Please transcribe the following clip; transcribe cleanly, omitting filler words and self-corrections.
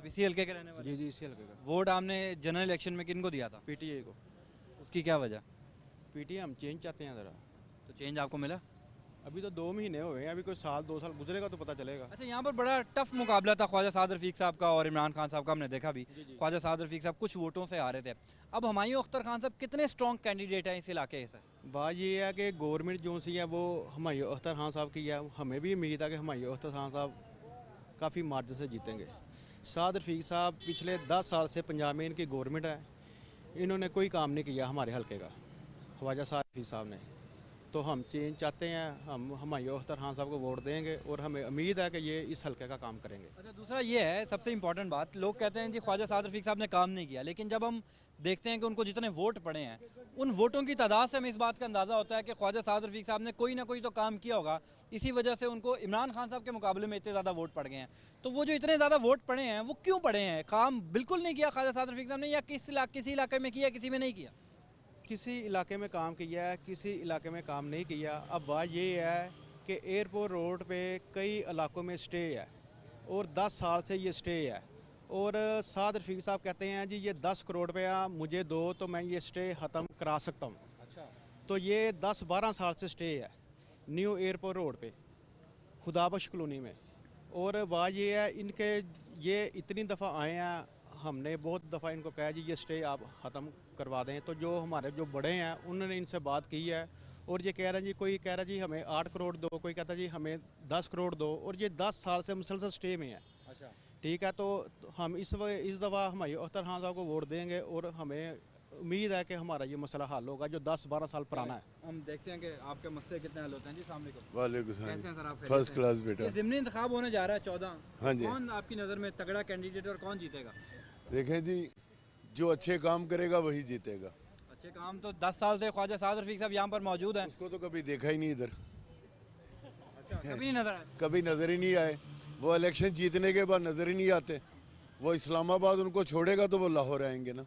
आप इसी हल्के के रहने वाले? जी जी, इसी हल्के का। वोट आपने जनरल इलेक्शन में किनको दिया था? पीटीआई को। उसकी क्या वजह? पीटीआई हम चेंज चाहते हैं ज़रा। तो चेंज आपको मिला? अभी तो 2 महीने हुए हैं, अभी कोई साल 2 साल गुजरेगा तो पता चलेगा। अच्छा, यहाँ पर बड़ा टफ मुकाबला था ख्वाजा साद रफीक साहब का और इमरान खान साहब का, हमने देखा भी। जी, जी। ख्वाजा साद रफीक साहब कुछ वोटों से हारे थे। अब हुमायूं अख्तर खान साहब कितने स्ट्रॉन्ग कैंडिडेट हैं इस इलाके से? बात ये है कि गवर्नमेंट जो सी है वो हुमायूं अख्तर खान साहब की है। हमें भी उम्मीद है कि हुमायूं अख्तर खान साहब काफ़ी मार्जिन से जीतेंगे। साद रफीक साहब पिछले 10 साल से पंजाब में इनकी गवर्नमेंट है, इन्होंने कोई काम नहीं किया हमारे हल्के का, ख्वाजा साद रफीक साहब ने। तो हम चेंज चाहते हैं, हम हुमायूं अख्तर खान साहब को वोट देंगे और हमें उम्मीद है कि ये इस हल्के का काम करेंगे। अच्छा, दूसरा ये है सबसे इंपॉर्टेंट बात, लोग कहते हैं जी ख्वाजा साद रफीक साहब ने काम नहीं किया, लेकिन जब हम देखते हैं कि उनको जितने वोट पड़े हैं उन वोटों की तादाद से हमें इस बात का अंदाज़ा होता है कि ख्वाजा साद रफीक साहब ने कोई ना कोई तो काम किया होगा। इसी वजह से उनको इमरान खान साहब के मुकाबले में इतने ज़्यादा वोट पड़ गए हैं। तो वो जो इतने ज़्यादा वोट पड़े हैं वो क्यों पड़े हैं? काम बिल्कुल नहीं किया ख्वाजा साद रफीक साहब ने, या किसी इलाके में किया, किसी में नहीं किया? किसी इलाके में काम किया है, किसी इलाके में काम नहीं किया। अब बात ये है कि एयरपोर्ट रोड पे कई इलाकों में स्टे है और 10 साल से ये स्टे है। और साद रफीक साहब कहते हैं जी ये 10 करोड़ रुपया मुझे दो तो मैं ये स्टे ख़त्म करा सकता हूँ। अच्छा, तो ये 10-12 साल से स्टे है न्यू एयरपोर्ट रोड पे, खुदाबख्श कॉलोनी में। और बात ये है इनके ये इतनी दफ़ा आए हैं, हमने बहुत दफ़ा इनको कहा जी ये स्टे आप ख़त्म करवा दें। तो जो हमारे जो बड़े हैं उन्होंने इनसे बात की है और ये कह रहे हैं जी, कोई कह रहा है जी हमें 8 करोड़ दो, कोई कहता है जी हमें 10 करोड़ दो, और ये 10 साल से मुसलसल स्टे में है। अच्छा। ठीक है, तो हम इस दफ़ा हुमायूं अख्तर खान साहब को वोट देंगे और हमें उम्मीद है कि हमारा ये मसला हल होगा जो 10-12 साल पुराना है। हम देखते हैं कि आपके मसले कितने हल होते हैं। जी अस्सलाम वालेकुम। वालेकुम कैसे हैं सलाम। सर आप? खैरियत फर्स्ट से? क्लास बेटा। ये ज़िमनी इंतखाब होने जा रहा है 14। हाँ जी। कौन आपकी नज़र में तगड़ा कैंडिडेट और कौन जीतेगा? देखें जी, जो अच्छे काम करेगा वही जीतेगा। अच्छे काम तो 10 साल से ख्वाजा साद रफीक साहब यहाँ पर मौजूद हैं। उसको तो कभी देखा ही नहीं इधर, अच्छा, कभी नहीं नजर आए? कभी नज़र ही नहीं आए। वो इलेक्शन जीतने के बाद नज़र ही नहीं आते। वो इस्लामाबाद उनको छोड़ेगा तो वो लाहौर आएंगे ना।